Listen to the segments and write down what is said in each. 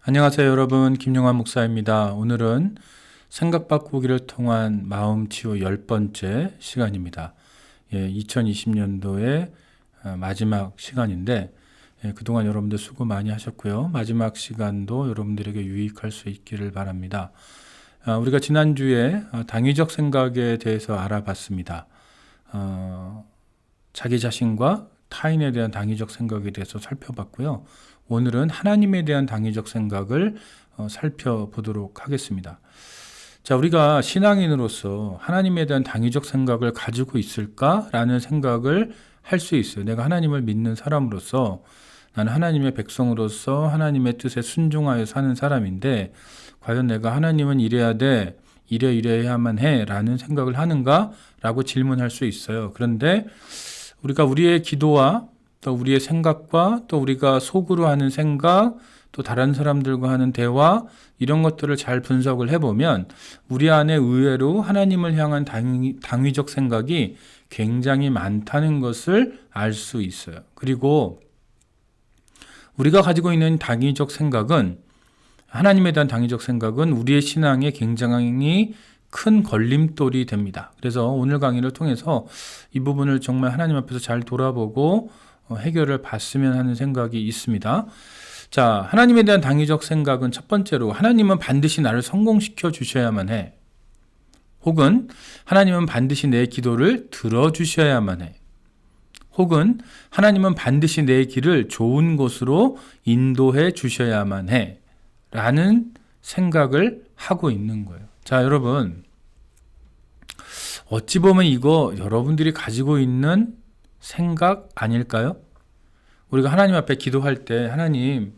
안녕하세요, 여러분. 김용환 목사입니다. 오늘은 생각 바꾸기를 통한 마음 치유 10번째 시간입니다. 2020년도의 마지막 시간인데, 그동안 여러분들 수고 많이 하셨고요. 마지막 시간도 여러분들에게 유익할 수 있기를 바랍니다. 우리가 지난주에 당위적 생각에 대해서 알아봤습니다. 자기 자신과 타인에 대한 당위적 생각에 대해서 살펴봤고요. 오늘은 하나님에 대한 당위적 생각을 살펴보도록 하겠습니다. 자, 우리가 신앙인으로서 하나님에 대한 당위적 생각을 가지고 있을까라는 생각을 할 수 있어요. 내가 하나님을 믿는 사람으로서, 나는 하나님의 백성으로서 하나님의 뜻에 순종하여 사는 사람인데, 과연 내가 하나님은 이래야 돼, 이래야만 해 라는 생각을 하는가? 라고 질문할 수 있어요. 그런데 우리가 우리의 기도와 또 우리의 생각과 또 우리가 속으로 하는 생각, 또 다른 사람들과 하는 대화, 이런 것들을 잘 분석을 해보면 우리 안에 의외로 하나님을 향한 당위적 생각이 굉장히 많다는 것을 알 수 있어요. 그리고 우리가 가지고 있는 당위적 생각은, 하나님에 대한 당위적 생각은 우리의 신앙에 굉장히 큰 걸림돌이 됩니다. 그래서 오늘 강의를 통해서 이 부분을 정말 하나님 앞에서 잘 돌아보고 해결을 봤으면 하는 생각이 있습니다. 자, 하나님에 대한 당위적 생각은 첫 번째로, 하나님은 반드시 나를 성공시켜 주셔야만 해. 혹은 하나님은 반드시 내 기도를 들어주셔야만 해. 혹은 하나님은 반드시 내 길을 좋은 곳으로 인도해 주셔야만 해. 라는 생각을 하고 있는 거예요. 자, 여러분, 어찌 보면 이거 여러분들이 가지고 있는 생각 아닐까요? 우리가 하나님 앞에 기도할 때, 하나님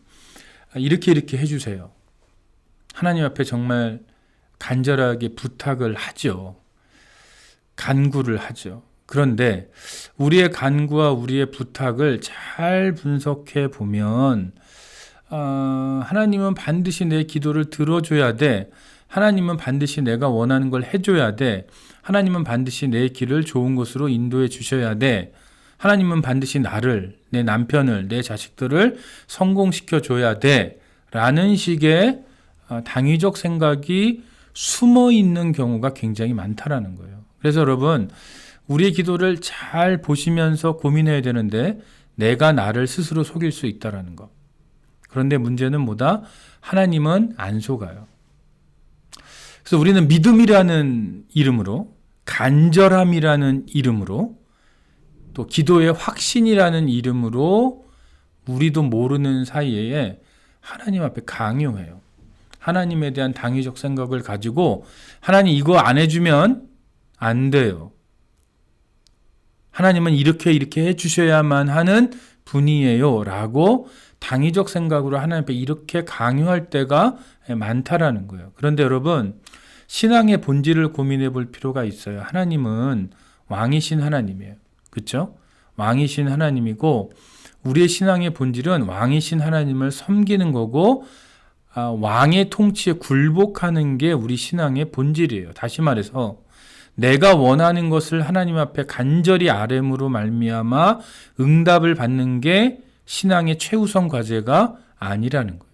이렇게 해주세요. 하나님 앞에 정말 간절하게 부탁을 하죠. 간구를 하죠. 그런데 우리의 간구와 우리의 부탁을 잘 분석해 보면, 하나님은 반드시 내 기도를 들어줘야 돼. 하나님은 반드시 내가 원하는 걸 해줘야 돼. 하나님은 반드시 내 길을 좋은 곳으로 인도해 주셔야 돼. 하나님은 반드시 나를, 내 남편을, 내 자식들을 성공시켜 줘야 돼. 라는 식의 당위적 생각이 숨어 있는 경우가 굉장히 많다라는 거예요. 그래서 여러분, 우리의 기도를 잘 보시면서 고민해야 되는데, 내가 나를 스스로 속일 수 있다라는 거. 그런데 문제는 뭐다? 하나님은 안 속아요. 그래서 우리는 믿음이라는 이름으로, 간절함이라는 이름으로, 또 기도의 확신이라는 이름으로 우리도 모르는 사이에 하나님 앞에 강요해요. 하나님에 대한 당위적 생각을 가지고, 하나님 이거 안 해주면 안 돼요. 하나님은 이렇게 해주셔야만 하는 분이에요. 라고 당위적 생각으로 하나님 앞에 이렇게 강요할 때가 많다라는 거예요. 그런데 여러분, 신앙의 본질을 고민해 볼 필요가 있어요. 하나님은 왕이신 하나님이에요. 그렇죠? 왕이신 하나님이고, 우리의 신앙의 본질은 왕이신 하나님을 섬기는 거고, 왕의 통치에 굴복하는 게 우리 신앙의 본질이에요. 다시 말해서 내가 원하는 것을 하나님 앞에 간절히 아뢰므로 말미암아 응답을 받는 게 신앙의 최우선 과제가 아니라는 거예요.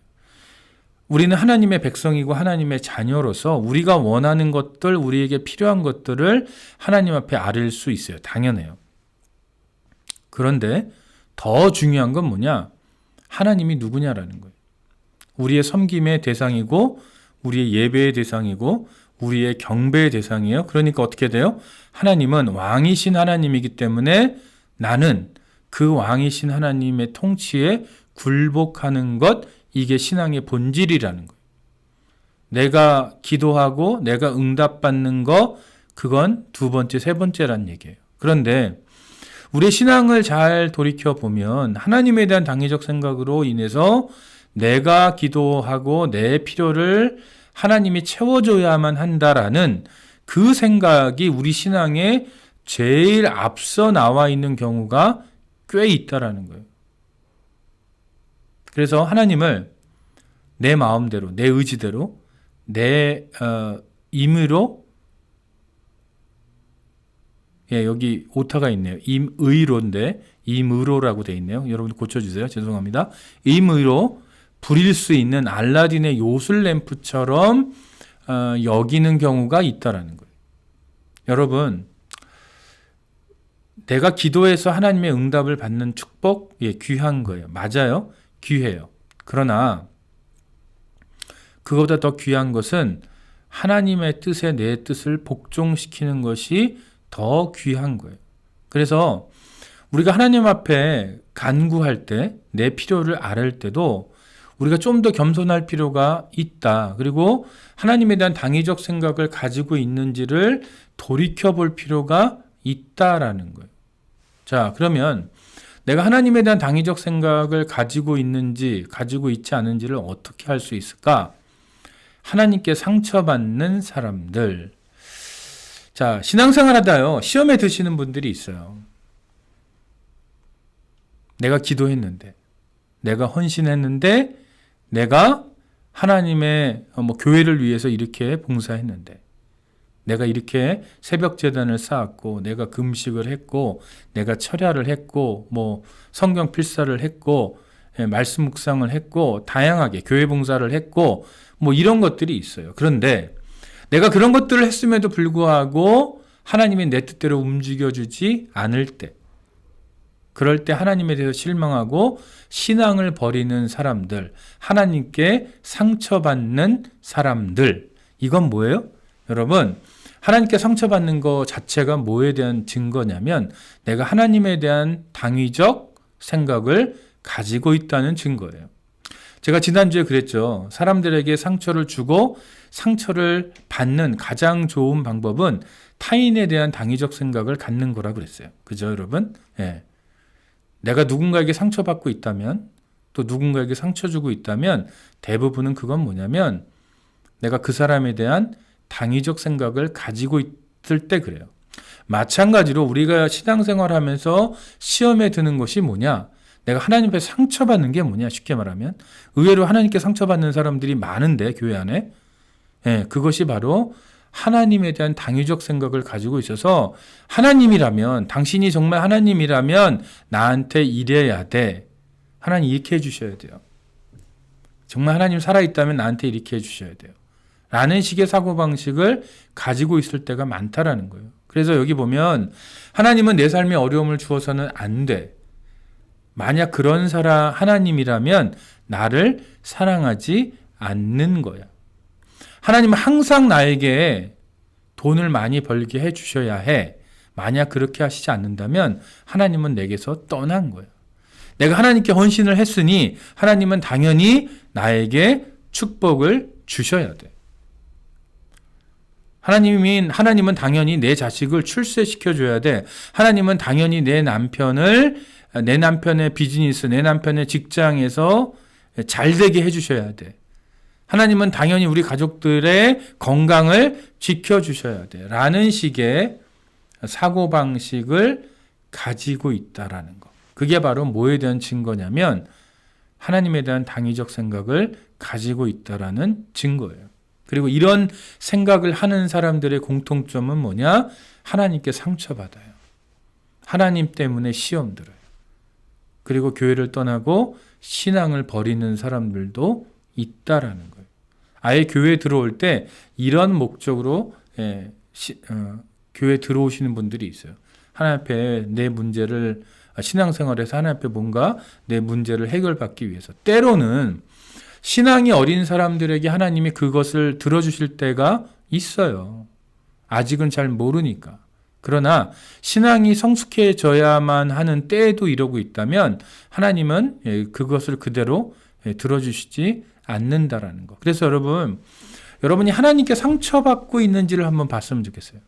우리는 하나님의 백성이고 하나님의 자녀로서 우리가 원하는 것들, 우리에게 필요한 것들을 하나님 앞에 아뢰일 수 있어요. 당연해요. 그런데 더 중요한 건 뭐냐? 하나님이 누구냐라는 거예요. 우리의 섬김의 대상이고, 우리의 예배의 대상이고, 우리의 경배의 대상이에요. 그러니까 어떻게 돼요? 하나님은 왕이신 하나님이기 때문에 나는 그 왕이신 하나님의 통치에 굴복하는 것, 이게 신앙의 본질이라는 거예요. 내가 기도하고 내가 응답받는 거, 그건 두 번째, 세 번째란 얘기예요. 그런데 우리의 신앙을 잘 돌이켜보면 하나님에 대한 당위적 생각으로 인해서 내가 기도하고 내 필요를 하나님이 채워줘야만 한다라는 그 생각이 우리 신앙에 제일 앞서 나와 있는 경우가 꽤 있다라는 거예요. 그래서 하나님을 내 마음대로, 내 의지대로, 내 임의로, 여기 오타가 있네요. 임의로인데 임의로라고 돼 있네요. 여러분 고쳐주세요. 죄송합니다. 임의로 부릴 수 있는 알라딘의 요술 램프처럼 여기는 경우가 있다라는 거예요. 여러분, 내가 기도해서 하나님의 응답을 받는 축복, 귀한 거예요. 맞아요. 귀해요. 그러나 그거보다 더 귀한 것은 하나님의 뜻에 내 뜻을 복종시키는 것이 더 귀한 거예요. 그래서 우리가 하나님 앞에 간구할 때, 내 필요를 아뢰을 때도 우리가 좀 더 겸손할 필요가 있다. 그리고 하나님에 대한 당위적 생각을 가지고 있는지를 돌이켜볼 필요가 있다라는 거예요. 자, 그러면 내가 하나님에 대한 당위적 생각을 가지고 있는지 가지고 있지 않은지를 어떻게 할 수 있을까? 하나님께 상처받는 사람들. 자, 신앙생활 하다요, 시험에 드시는 분들이 있어요. 내가 기도했는데, 내가 헌신했는데, 내가 하나님의 교회를 위해서 이렇게 봉사했는데, 내가 이렇게 새벽 제단을 쌓았고, 내가 금식을 했고, 내가 철야를 했고, 성경 필사를 했고, 말씀 묵상을 했고, 다양하게 교회 봉사를 했고, 이런 것들이 있어요. 그런데 내가 그런 것들을 했음에도 불구하고 하나님이 내 뜻대로 움직여주지 않을 때, 그럴 때 하나님에 대해서 실망하고 신앙을 버리는 사람들, 하나님께 상처받는 사람들, 이건 뭐예요? 여러분, 하나님께 상처받는 것 자체가 뭐에 대한 증거냐면 내가 하나님에 대한 당위적 생각을 가지고 있다는 증거예요. 제가 지난주에 그랬죠. 사람들에게 상처를 주고 상처를 받는 가장 좋은 방법은 타인에 대한 당위적 생각을 갖는 거라 그랬어요. 그죠, 여러분? 예. 내가 누군가에게 상처받고 있다면, 또 누군가에게 상처 주고 있다면 대부분은 그건 뭐냐면 내가 그 사람에 대한 당위적 생각을 가지고 있을 때 그래요. 마찬가지로 우리가 신앙생활하면서 시험에 드는 것이 뭐냐? 내가 하나님 앞에 상처받는 게 뭐냐? 쉽게 말하면 의외로 하나님께 상처받는 사람들이 많은데 교회 안에, 그것이 바로 하나님에 대한 당위적 생각을 가지고 있어서 하나님이라면, 당신이 정말 하나님이라면 나한테 이래야 돼. 하나님 이렇게 해주셔야 돼요. 정말 하나님 살아있다면 나한테 이렇게 해주셔야 돼요. 라는 식의 사고방식을 가지고 있을 때가 많다라는 거예요. 그래서 여기 보면 하나님은 내 삶에 어려움을 주어서는 안 돼. 만약 그런 하나님이라면 나를 사랑하지 않는 거야. 하나님은 항상 나에게 돈을 많이 벌게 해주셔야 해. 만약 그렇게 하시지 않는다면 하나님은 내게서 떠난 거야. 내가 하나님께 헌신을 했으니 하나님은 당연히 나에게 축복을 주셔야 돼. 하나님은 당연히 내 자식을 출세시켜줘야 돼. 하나님은 당연히 내 남편의 비즈니스, 내 남편의 직장에서 잘 되게 해주셔야 돼. 하나님은 당연히 우리 가족들의 건강을 지켜주셔야 돼. 라는 식의 사고방식을 가지고 있다라는 거. 그게 바로 뭐에 대한 증거냐면 하나님에 대한 당위적 생각을 가지고 있다라는 증거예요. 그리고 이런 생각을 하는 사람들의 공통점은 뭐냐? 하나님께 상처받아요. 하나님 때문에 시험 들어요. 그리고 교회를 떠나고 신앙을 버리는 사람들도 있다라는 거예요. 아예 교회에 들어올 때 이런 목적으로 교회에 들어오시는 분들이 있어요. 하나님 앞에 내 문제를, 신앙생활에서 하나님 앞에 뭔가 내 문제를 해결받기 위해서. 때로는 신앙이 어린 사람들에게 하나님이 그것을 들어주실 때가 있어요. 아직은 잘 모르니까. 그러나 신앙이 성숙해져야만 하는 때에도 이러고 있다면 하나님은 그것을 그대로 들어주시지 않는다라는 거. 그래서 여러분이 하나님께 상처받고 있는지를 한번 봤으면 좋겠어요.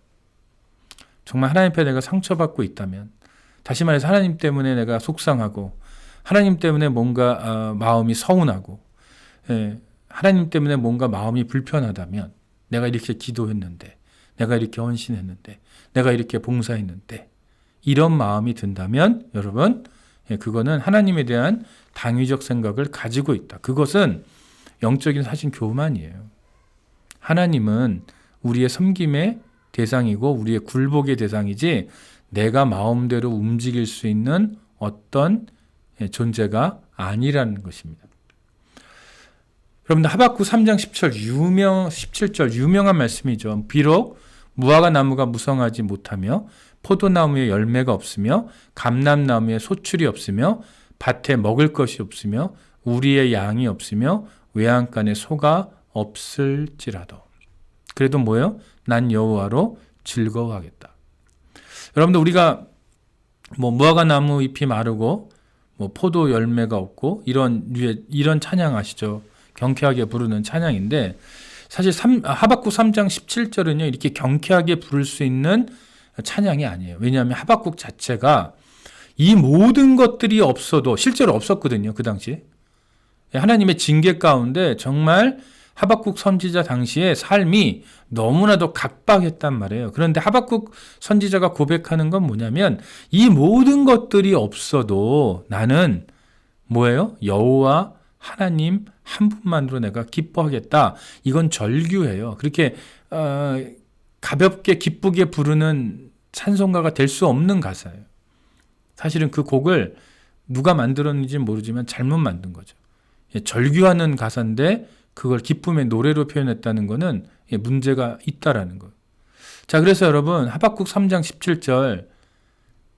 정말 하나님 앞에 내가 상처받고 있다면, 다시 말해서 하나님 때문에 내가 속상하고 하나님 때문에 뭔가 마음이 서운하고 하나님 때문에 뭔가 마음이 불편하다면, 내가 이렇게 기도했는데, 내가 이렇게 헌신했는데, 내가 이렇게 봉사했는데, 이런 마음이 든다면 여러분, 그거는 하나님에 대한 당위적 생각을 가지고 있다. 그것은 영적인 사실 교만이에요. 하나님은 우리의 섬김의 대상이고 우리의 굴복의 대상이지 내가 마음대로 움직일 수 있는 어떤 존재가 아니라는 것입니다. 여러분들 하박국 3장 17절 유명한 말씀이죠. 비록 무화과 나무가 무성하지 못하며 포도나무에 열매가 없으며 감람나무에 소출이 없으며 밭에 먹을 것이 없으며 우리의 양이 없으며 외양간에 소가 없을지라도 그래도 뭐예요? 난 여호와로 즐거워하겠다. 여러분들 우리가 무화과 나무 잎이 마르고 포도 열매가 없고 이런 찬양 아시죠? 경쾌하게 부르는 찬양인데 사실 하박국 3장 17절은요 이렇게 경쾌하게 부를 수 있는 찬양이 아니에요. 왜냐하면 하박국 자체가 이 모든 것들이 없어도 실제로 없었거든요. 그 당시 하나님의 징계 가운데 정말 하박국 선지자 당시의 삶이 너무나도 각박했단 말이에요. 그런데 하박국 선지자가 고백하는 건 뭐냐면 이 모든 것들이 없어도 나는 뭐예요? 여호와 하나님 한 분만으로 내가 기뻐하겠다. 이건 절규예요. 그렇게 가볍게 기쁘게 부르는 찬송가가 될 수 없는 가사예요. 사실은 그 곡을 누가 만들었는지 모르지만 잘못 만든 거죠. 절규하는 가사인데 그걸 기쁨의 노래로 표현했다는 것은 문제가 있다라는 거예요. 자, 그래서 여러분 하박국 3장 17절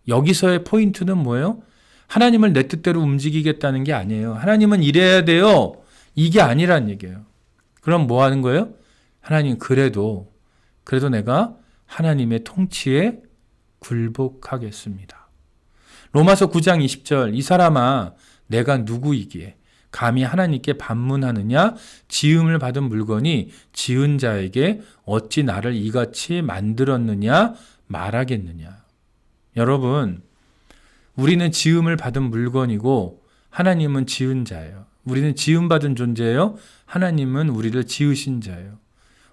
여기서의 포인트는 뭐예요? 하나님을 내 뜻대로 움직이겠다는 게 아니에요. 하나님은 이래야 돼요. 이게 아니란 얘기예요. 그럼 뭐 하는 거예요? 하나님 그래도 내가 하나님의 통치에 굴복하겠습니다. 로마서 9장 20절 이 사람아 내가 누구이기에 감히 하나님께 반문하느냐? 지음을 받은 물건이 지은 자에게 어찌 나를 이같이 만들었느냐 말하겠느냐. 여러분 우리는 지음을 받은 물건이고 하나님은 지은 자예요. 우리는 지음받은 존재예요. 하나님은 우리를 지으신 자예요.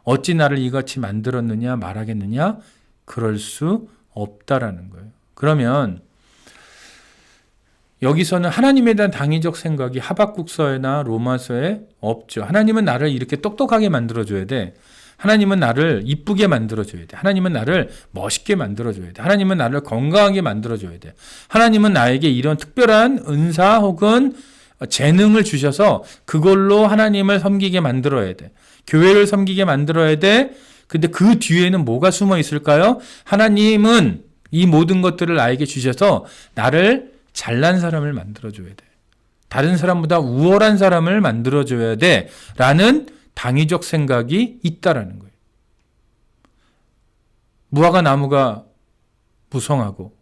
어찌 나를 이같이 만들었느냐 말하겠느냐? 그럴 수 없다라는 거예요. 그러면 여기서는 하나님에 대한 당위적 생각이 하박국서나 로마서에 없죠. 하나님은 나를 이렇게 똑똑하게 만들어줘야 돼. 하나님은 나를 이쁘게 만들어줘야 돼. 하나님은 나를 멋있게 만들어줘야 돼. 하나님은 나를 건강하게 만들어줘야 돼. 하나님은 나에게 이런 특별한 은사 혹은 재능을 주셔서 그걸로 하나님을 섬기게 만들어야 돼. 교회를 섬기게 만들어야 돼. 근데 그 뒤에는 뭐가 숨어 있을까요? 하나님은 이 모든 것들을 나에게 주셔서 나를 잘난 사람을 만들어줘야 돼. 다른 사람보다 우월한 사람을 만들어줘야 돼. 라는 당위적 생각이 있다라는 거예요. 무화과 나무가 무성하고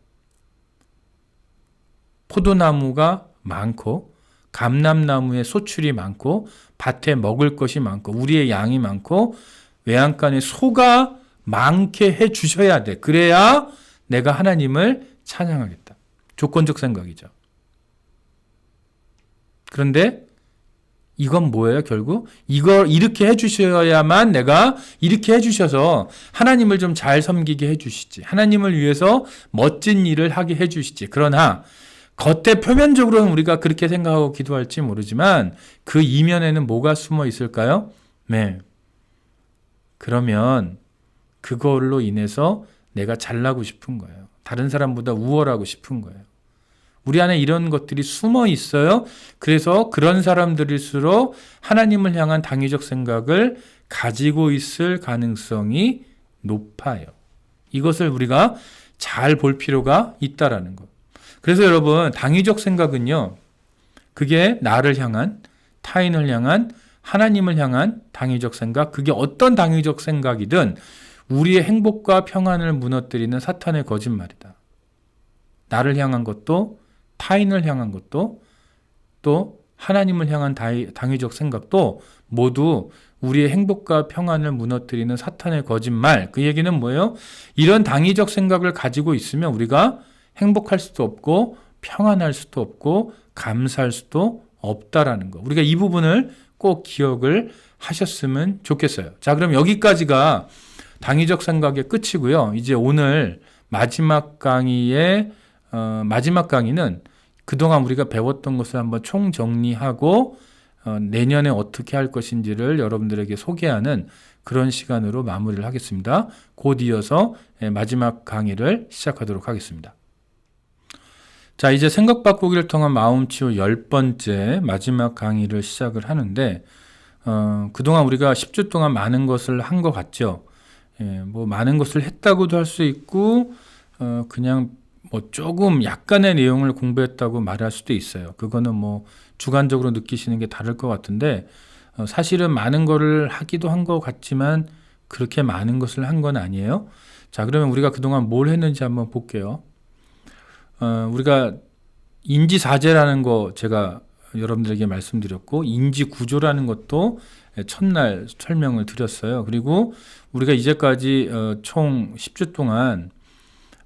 포도나무가 많고 감람나무에 소출이 많고 밭에 먹을 것이 많고 우리의 양이 많고 외양간에 소가 많게 해 주셔야 돼. 그래야 내가 하나님을 찬양하겠다. 조건적 생각이죠. 그런데 이건 뭐예요, 결국? 이걸 이렇게 해주셔야만 내가 이렇게 해주셔서 하나님을 좀 잘 섬기게 해주시지. 하나님을 위해서 멋진 일을 하게 해주시지. 그러나 겉에 표면적으로는 우리가 그렇게 생각하고 기도할지 모르지만 그 이면에는 뭐가 숨어 있을까요? 네. 그러면 그걸로 인해서 내가 잘나고 싶은 거예요. 다른 사람보다 우월하고 싶은 거예요. 우리 안에 이런 것들이 숨어 있어요. 그래서 그런 사람들일수록 하나님을 향한 당위적 생각을 가지고 있을 가능성이 높아요. 이것을 우리가 잘 볼 필요가 있다라는 것. 그래서 여러분 당위적 생각은요. 그게 나를 향한, 타인을 향한, 하나님을 향한 당위적 생각, 그게 어떤 당위적 생각이든 우리의 행복과 평안을 무너뜨리는 사탄의 거짓말이다. 나를 향한 것도 타인을 향한 것도 또 하나님을 향한 당위적 생각도 모두 우리의 행복과 평안을 무너뜨리는 사탄의 거짓말. 그 얘기는 뭐예요? 이런 당위적 생각을 가지고 있으면 우리가 행복할 수도 없고 평안할 수도 없고 감사할 수도 없다라는 거. 우리가 이 부분을 꼭 기억을 하셨으면 좋겠어요. 자, 그럼 여기까지가 당위적 생각의 끝이고요. 이제 오늘 마지막 강의의 마지막 강의는 그동안 우리가 배웠던 것을 한번 총정리하고 내년에 어떻게 할 것인지를 여러분들에게 소개하는 그런 시간으로 마무리를 하겠습니다. 곧 이어서 마지막 강의를 시작하도록 하겠습니다. 자, 이제 생각 바꾸기를 통한 마음치유 10번째 마지막 강의를 시작을 하는데 그동안 우리가 10주 동안 많은 것을 한 것 같죠. 예, 뭐 많은 것을 했다고도 할 수 있고, 그냥 뭐 조금 약간의 내용을 공부했다고 말할 수도 있어요. 그거는 뭐 주관적으로 느끼시는 게 다를 것 같은데, 사실은 많은 거를 하기도 한 것 같지만 그렇게 많은 것을 한 건 아니에요. 자, 그러면 우리가 그동안 뭘 했는지 한번 볼게요. 우리가 인지사제라는 거 제가 여러분들에게 말씀드렸고, 인지구조라는 것도 첫날 설명을 드렸어요. 그리고 우리가 이제까지 총 10주 동안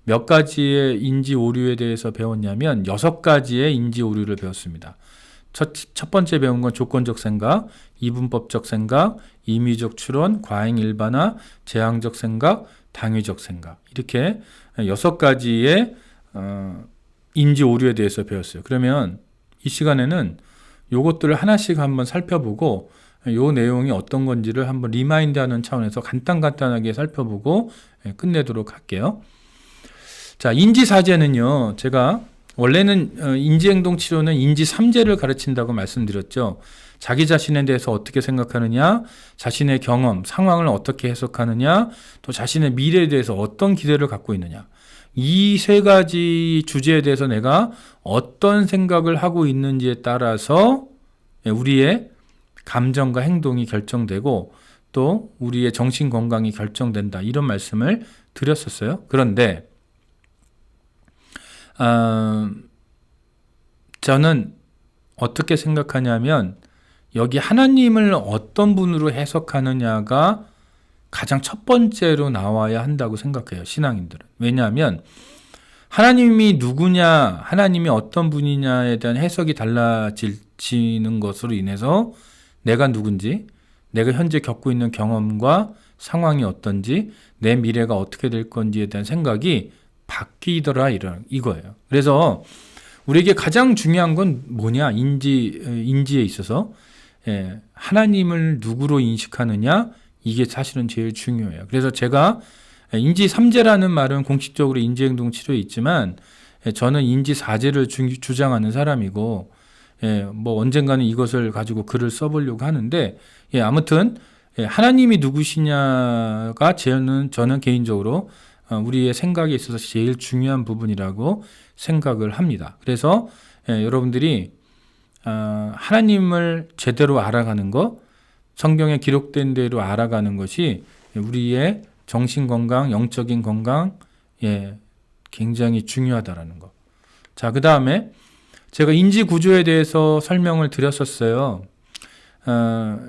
몇 가지의 인지 오류에 대해서 배웠냐면 6가지의 인지 오류를 배웠습니다. 첫 번째 배운 건 조건적 생각, 이분법적 생각, 임의적 추론, 과잉 일반화, 제한적 생각, 당위적 생각, 이렇게 6가지의 인지 오류에 대해서 배웠어요. 그러면 이 시간에는 요것들을 하나씩 한번 살펴보고 요 내용이 어떤 건지를 한번 리마인드하는 차원에서 간단하게 살펴보고 끝내도록 할게요. 자, 인지사제는요, 제가 원래는 인지행동치료는 인지3제를 가르친다고 말씀드렸죠. 자기 자신에 대해서 어떻게 생각하느냐, 자신의 경험, 상황을 어떻게 해석하느냐, 또 자신의 미래에 대해서 어떤 기대를 갖고 있느냐, 이 3가지 주제에 대해서 내가 어떤 생각을 하고 있는지에 따라서 우리의 감정과 행동이 결정되고 또 우리의 정신 건강이 결정된다, 이런 말씀을 드렸었어요. 그런데 저는 어떻게 생각하냐면 여기 하나님을 어떤 분으로 해석하느냐가 가장 첫 번째로 나와야 한다고 생각해요, 신앙인들은. 왜냐하면 하나님이 누구냐, 하나님이 어떤 분이냐에 대한 해석이 달라지는 것으로 인해서 내가 누군지, 내가 현재 겪고 있는 경험과 상황이 어떤지, 내 미래가 어떻게 될 건지에 대한 생각이 바뀌더라, 이거예요. 그래서 우리에게 가장 중요한 건 뭐냐, 인지에 있어서 하나님을 누구로 인식하느냐, 이게 사실은 제일 중요해요. 그래서 제가 인지3제라는 말은 공식적으로 인지행동 치료에 있지만 저는 인지4제를 주장하는 사람이고, 뭐 언젠가는 이것을 가지고 글을 써보려고 하는데, 아무튼 하나님이 누구시냐가 저는 개인적으로 우리의 생각에 있어서 제일 중요한 부분이라고 생각을 합니다. 그래서 여러분들이 하나님을 제대로 알아가는 것, 성경에 기록된 대로 알아가는 것이 우리의 정신건강, 영적인 건강, 굉장히 중요하다라는 것. 자, 그 다음에 제가 인지구조에 대해서 설명을 드렸었어요.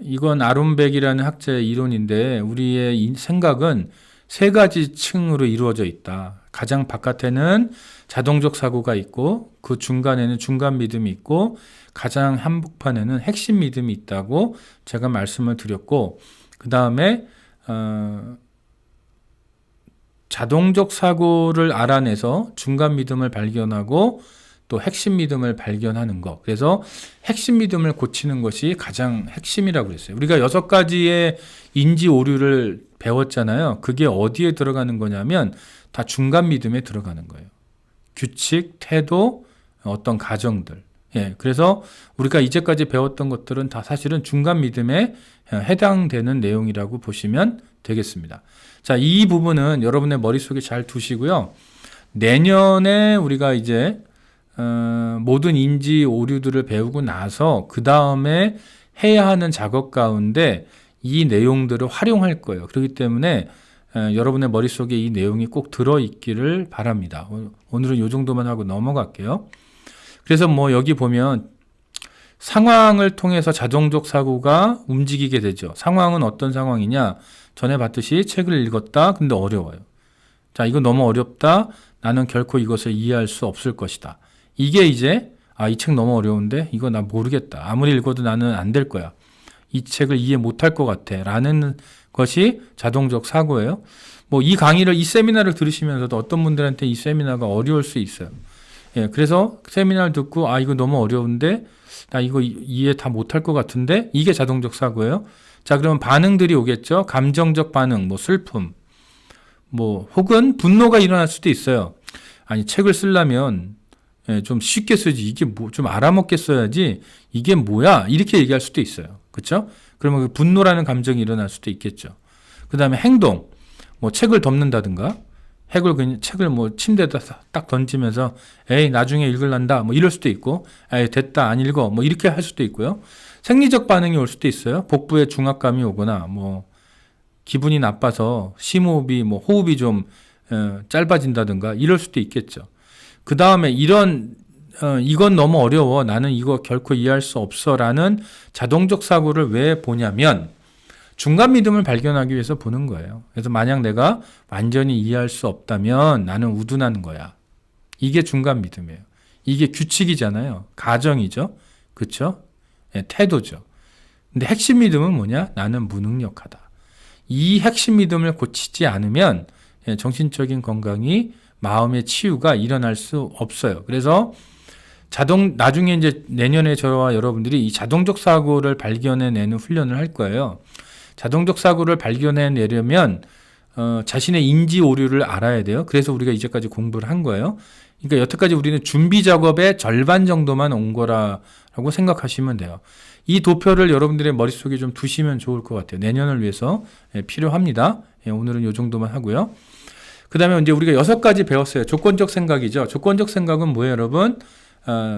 이건 아론백이라는 학자의 이론인데, 우리의 생각은 3가지 층으로 이루어져 있다. 가장 바깥에는 자동적 사고가 있고, 그 중간에는 중간 믿음이 있고, 가장 한복판에는 핵심 믿음이 있다고 제가 말씀을 드렸고, 그 다음에 자동적 사고를 알아내서 중간 믿음을 발견하고 또 핵심 믿음을 발견하는 것. 그래서 핵심 믿음을 고치는 것이 가장 핵심이라고 그랬어요. 우리가 6가지의 인지 오류를 배웠잖아요. 그게 어디에 들어가는 거냐면 다 중간 믿음에 들어가는 거예요. 규칙, 태도, 어떤 가정들. 그래서 우리가 이제까지 배웠던 것들은 다 사실은 중간 믿음에 해당되는 내용이라고 보시면 되겠습니다. 자, 이 부분은 여러분의 머릿속에 잘 두시고요. 내년에 우리가 이제 모든 인지 오류들을 배우고 나서 그 다음에 해야 하는 작업 가운데 이 내용들을 활용할 거예요. 그렇기 때문에 여러분의 머릿속에 이 내용이 꼭 들어있기를 바랍니다. 오늘은 이 정도만 하고 넘어갈게요. 그래서 뭐 여기 보면 상황을 통해서 자동적 사고가 움직이게 되죠. 상황은 어떤 상황이냐? 전에 봤듯이 책을 읽었다. 근데 어려워요. 자, 이거 너무 어렵다. 나는 결코 이것을 이해할 수 없을 것이다. 이게 이제 이 책 너무 어려운데 이거 나 모르겠다. 아무리 읽어도 나는 안 될 거야. 이 책을 이해 못할 것 같아. 라는 것이 자동적 사고예요. 뭐 이 세미나를 들으시면서도 어떤 분들한테 이 세미나가 어려울 수 있어요. 그래서 세미나를 듣고 이거 너무 어려운데 나 이거 이해 다 못할 것 같은데, 이게 자동적 사고예요. 자, 그러면 반응들이 오겠죠. 감정적 반응, 뭐 슬픔, 뭐 혹은 분노가 일어날 수도 있어요. 아니, 책을 쓰려면 좀 쉽게 쓰지, 이게 뭐 좀 알아먹게 써야지, 이게 뭐야, 이렇게 얘기할 수도 있어요. 그렇죠? 그러면 그 분노라는 감정이 일어날 수도 있겠죠. 그 다음에 행동, 뭐 책을 덮는다든가, 책을 뭐 침대에다 딱 던지면서 에이 나중에 읽을란다 뭐 이럴 수도 있고, 에이 됐다 안 읽어 뭐 이렇게 할 수도 있고요. 생리적 반응이 올 수도 있어요. 복부에 중압감이 오거나 뭐 기분이 나빠서 심호흡이 뭐 호흡이 좀 짧아진다든가 이럴 수도 있겠죠. 그 다음에 이건 너무 어려워 나는 이거 결코 이해할 수 없어라는 자동적 사고를 왜 보냐면 중간 믿음을 발견하기 위해서 보는 거예요. 그래서 만약 내가 완전히 이해할 수 없다면 나는 우둔하는 거야. 이게 중간 믿음이에요. 이게 규칙이잖아요. 가정이죠. 그렇죠? 태도죠. 근데 핵심 믿음은 뭐냐? 나는 무능력하다. 이 핵심 믿음을 고치지 않으면 정신적인 건강이 마음의 치유가 일어날 수 없어요. 그래서 나중에 이제 내년에 저와 여러분들이 이 자동적 사고를 발견해내는 훈련을 할 거예요. 자동적 사고를 발견해내려면 자신의 인지 오류를 알아야 돼요. 그래서 우리가 이제까지 공부를 한 거예요. 그러니까 여태까지 우리는 준비 작업의 절반 정도만 온 거라고 생각하시면 돼요. 이 도표를 여러분들의 머릿속에 좀 두시면 좋을 것 같아요. 내년을 위해서 필요합니다. 오늘은 이 정도만 하고요. 그 다음에 이제 우리가 6가지 배웠어요. 조건적 생각이죠. 조건적 생각은 뭐예요, 여러분?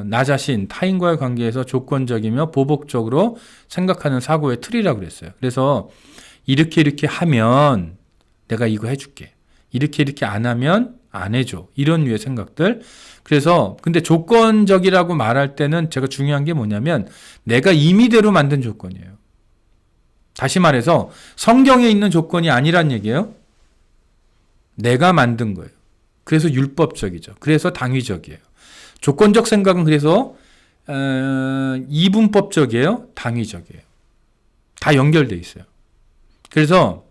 나 자신, 타인과의 관계에서 조건적이며 보복적으로 생각하는 사고의 틀이라고 그랬어요. 그래서 이렇게 하면 내가 이거 해줄게. 이렇게 안 하면 안 해줘. 이런 류의 생각들. 그래서 근데 조건적이라고 말할 때는 제가 중요한 게 뭐냐면 내가 임의대로 만든 조건이에요. 다시 말해서 성경에 있는 조건이 아니란 얘기예요. 내가 만든 거예요. 그래서 율법적이죠. 그래서 당위적이에요. 조건적 생각은 그래서 이분법적이에요. 당위적이에요. 다 연결돼 있어요. 그래서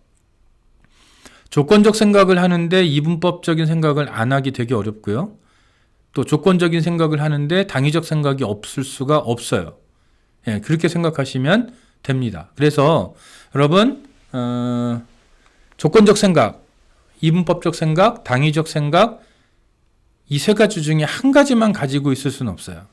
조건적 생각을 하는데 이분법적인 생각을 안 하기 되게 어렵고요. 또 조건적인 생각을 하는데 당위적 생각이 없을 수가 없어요. 그렇게 생각하시면 됩니다. 그래서 여러분 조건적 생각, 이분법적 생각, 당위적 생각 이 세 가지 중에 한 가지만 가지고 있을 수는 없어요.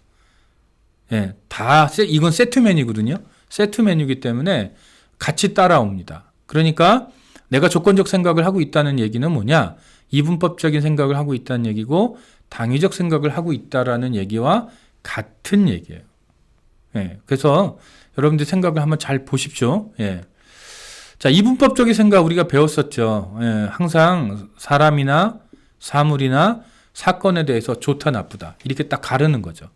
이건 세트 메뉴거든요. 세트 메뉴이기 때문에 같이 따라옵니다. 그러니까 내가 조건적 생각을 하고 있다는 얘기는 뭐냐? 이분법적인 생각을 하고 있다는 얘기고 당위적 생각을 하고 있다라는 얘기와 같은 얘기예요. 그래서 여러분들 생각을 한번 잘 보십시오. 자, 이분법적인 생각 우리가 배웠었죠. 항상 사람이나 사물이나 사건에 대해서 좋다 나쁘다 이렇게 딱 가르는 거죠.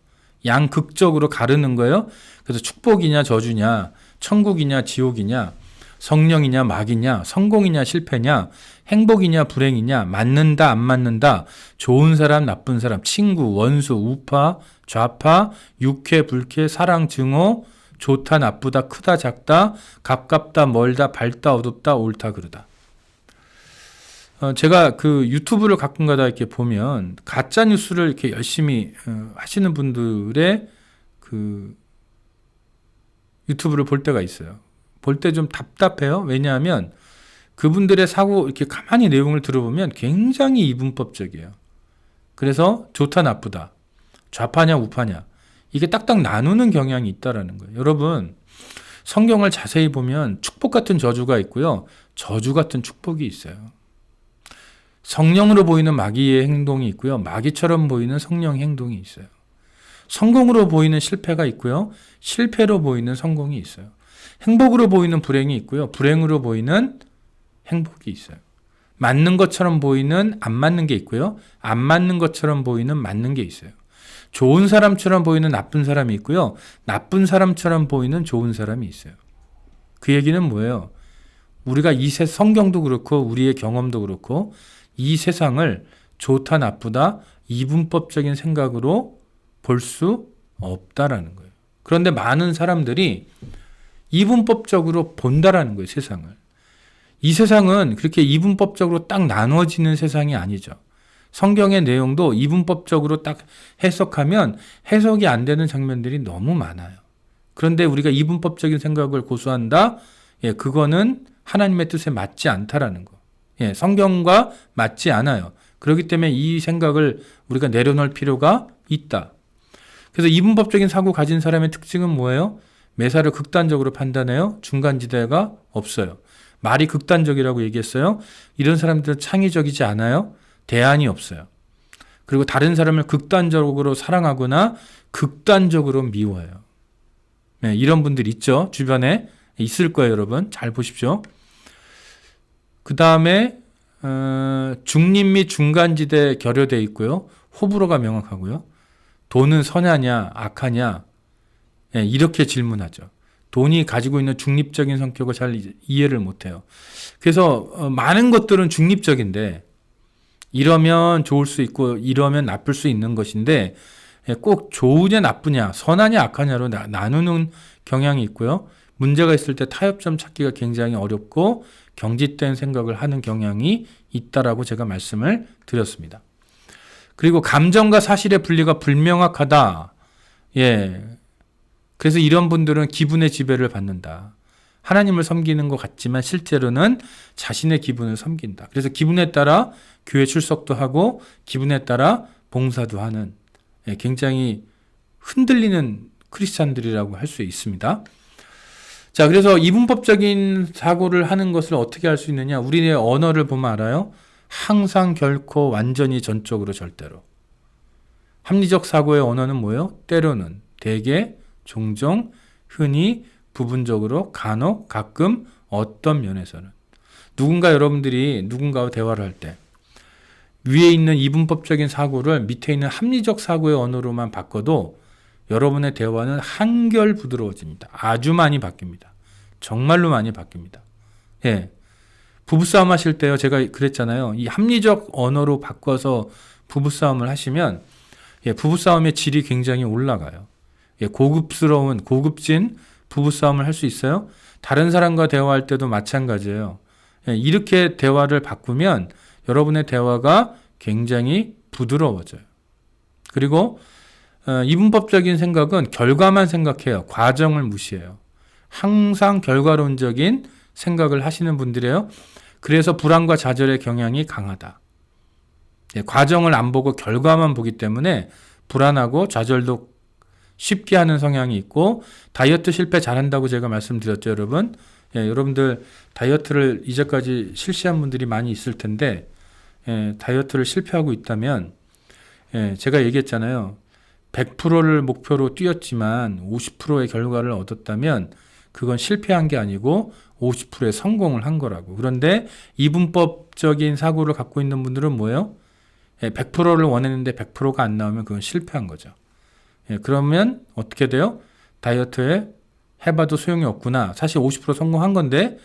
양극적으로 가르는 거예요. 그래서 축복이냐 저주냐, 천국이냐 지옥이냐, 성령이냐 마귀냐, 성공이냐 실패냐, 행복이냐 불행이냐, 맞는다 안 맞는다, 좋은 사람 나쁜 사람, 친구, 원수, 우파, 좌파, 육회, 불쾌, 사랑, 증오, 좋다 나쁘다, 크다 작다, 가깝다 멀다, 밝다 어둡다, 옳다 그르다. 제가 그 유튜브를 가끔가다 이렇게 보면 가짜 뉴스를 이렇게 열심히 하시는 분들의 그 유튜브를 볼 때가 있어요. 볼 때 좀 답답해요. 왜냐하면 그분들의 사고 이렇게 가만히 내용을 들어보면 굉장히 이분법적이에요. 그래서 좋다 나쁘다, 좌파냐 우파냐 이게 딱딱 나누는 경향이 있다라는 거예요. 여러분 성경을 자세히 보면 축복 같은 저주가 있고요. 저주 같은 축복이 있어요. 성령으로 보이는 마귀의 행동이 있고요. 마귀처럼 보이는 성령의 행동이 있어요. 성공으로 보이는 실패가 있고요. 실패로 보이는 성공이 있어요. 행복으로 보이는 불행이 있고요. 불행으로 보이는 행복이 있어요. 맞는 것처럼 보이는 안 맞는 게 있고요. 안 맞는 것처럼 보이는 맞는 게 있어요. 좋은 사람처럼 보이는 나쁜 사람이 있고요. 나쁜 사람처럼 보이는 좋은 사람이 있어요. 그 얘기는 뭐예요? 우리가 성경도 그렇고 우리의 경험도 그렇고 이 세상을 좋다 나쁘다 이분법적인 생각으로 볼 수 없다라는 거예요. 그런데 많은 사람들이 이분법적으로 본다라는 거예요, 세상을. 이 세상은 그렇게 이분법적으로 딱 나눠지는 세상이 아니죠. 성경의 내용도 이분법적으로 딱 해석하면 해석이 안 되는 장면들이 너무 많아요. 그런데 우리가 이분법적인 생각을 고수한다? 그거는 하나님의 뜻에 맞지 않다라는 거. 성경과 맞지 않아요. 그렇기 때문에 이 생각을 우리가 내려놓을 필요가 있다. 그래서 이분법적인 사고 가진 사람의 특징은 뭐예요? 매사를 극단적으로 판단해요? 중간지대가 없어요. 말이 극단적이라고 얘기했어요? 이런 사람들은 창의적이지 않아요? 대안이 없어요. 그리고 다른 사람을 극단적으로 사랑하거나 극단적으로 미워해요. 네, 이런 분들 있죠. 주변에 있을 거예요, 여러분. 잘 보십시오. 그 다음에 중립 및 중간지대 결여되어 있고요. 호불호가 명확하고요. 돈은 선하냐 악하냐, 네, 이렇게 질문하죠. 돈이 가지고 있는 중립적인 성격을 잘 이해를 못해요. 그래서 많은 것들은 중립적인데 이러면 좋을 수 있고 이러면 나쁠 수 있는 것인데 꼭 좋으냐 나쁘냐 선하냐 악하냐로 나누는 경향이 있고요. 문제가 있을 때 타협점 찾기가 굉장히 어렵고 경직된 생각을 하는 경향이 있다라고 제가 말씀을 드렸습니다. 그리고 감정과 사실의 분리가 불명확하다. 예. 그래서 이런 분들은 기분의 지배를 받는다. 하나님을 섬기는 것 같지만 실제로는 자신의 기분을 섬긴다. 그래서 기분에 따라 교회 출석도 하고 기분에 따라 봉사도 하는 굉장히 흔들리는 크리스찬들이라고 할 수 있습니다. 자, 그래서 이분법적인 사고를 하는 것을 어떻게 할 수 있느냐? 우리의 언어를 보면 알아요. 항상 결코 완전히 전적으로 절대로. 합리적 사고의 언어는 뭐예요? 때로는, 대개, 종종, 흔히, 부분적으로, 간혹, 가끔, 어떤 면에서는. 여러분들이 누군가와 대화를 할 때 위에 있는 이분법적인 사고를 밑에 있는 합리적 사고의 언어로만 바꿔도 여러분의 대화는 한결 부드러워집니다. 아주 많이 바뀝니다. 정말로 많이 바뀝니다. 예. 부부싸움 하실 때요, 제가 그랬잖아요. 이 합리적 언어로 바꿔서 부부싸움을 하시면 부부싸움의 질이 굉장히 올라가요. 고급진 부부싸움을 할 수 있어요. 다른 사람과 대화할 때도 마찬가지예요. 이렇게 대화를 바꾸면 여러분의 대화가 굉장히 부드러워져요. 그리고 이분법적인 생각은 결과만 생각해요. 과정을 무시해요. 항상 결과론적인 생각을 하시는 분들이에요. 그래서 불안과 좌절의 경향이 강하다. 과정을 안 보고 결과만 보기 때문에 불안하고 좌절도 쉽게 하는 성향이 있고, 다이어트 실패 잘한다고 제가 말씀드렸죠, 여러분. 여러분들 다이어트를 이제까지 실시한 분들이 많이 있을 텐데 다이어트를 실패하고 있다면 제가 얘기했잖아요. 100%를 목표로 뛰었지만 50%의 결과를 얻었다면 그건 실패한 게 아니고 50%의 성공을 한 거라고. 그런데 이분법적인 사고를 갖고 있는 분들은 뭐예요? 100%를 원했는데 100%가 안 나오면 그건 실패한 거죠. 그러면 어떻게 돼요? 다이어트에 해봐도 소용이 없구나. 사실 50% 성공한 건데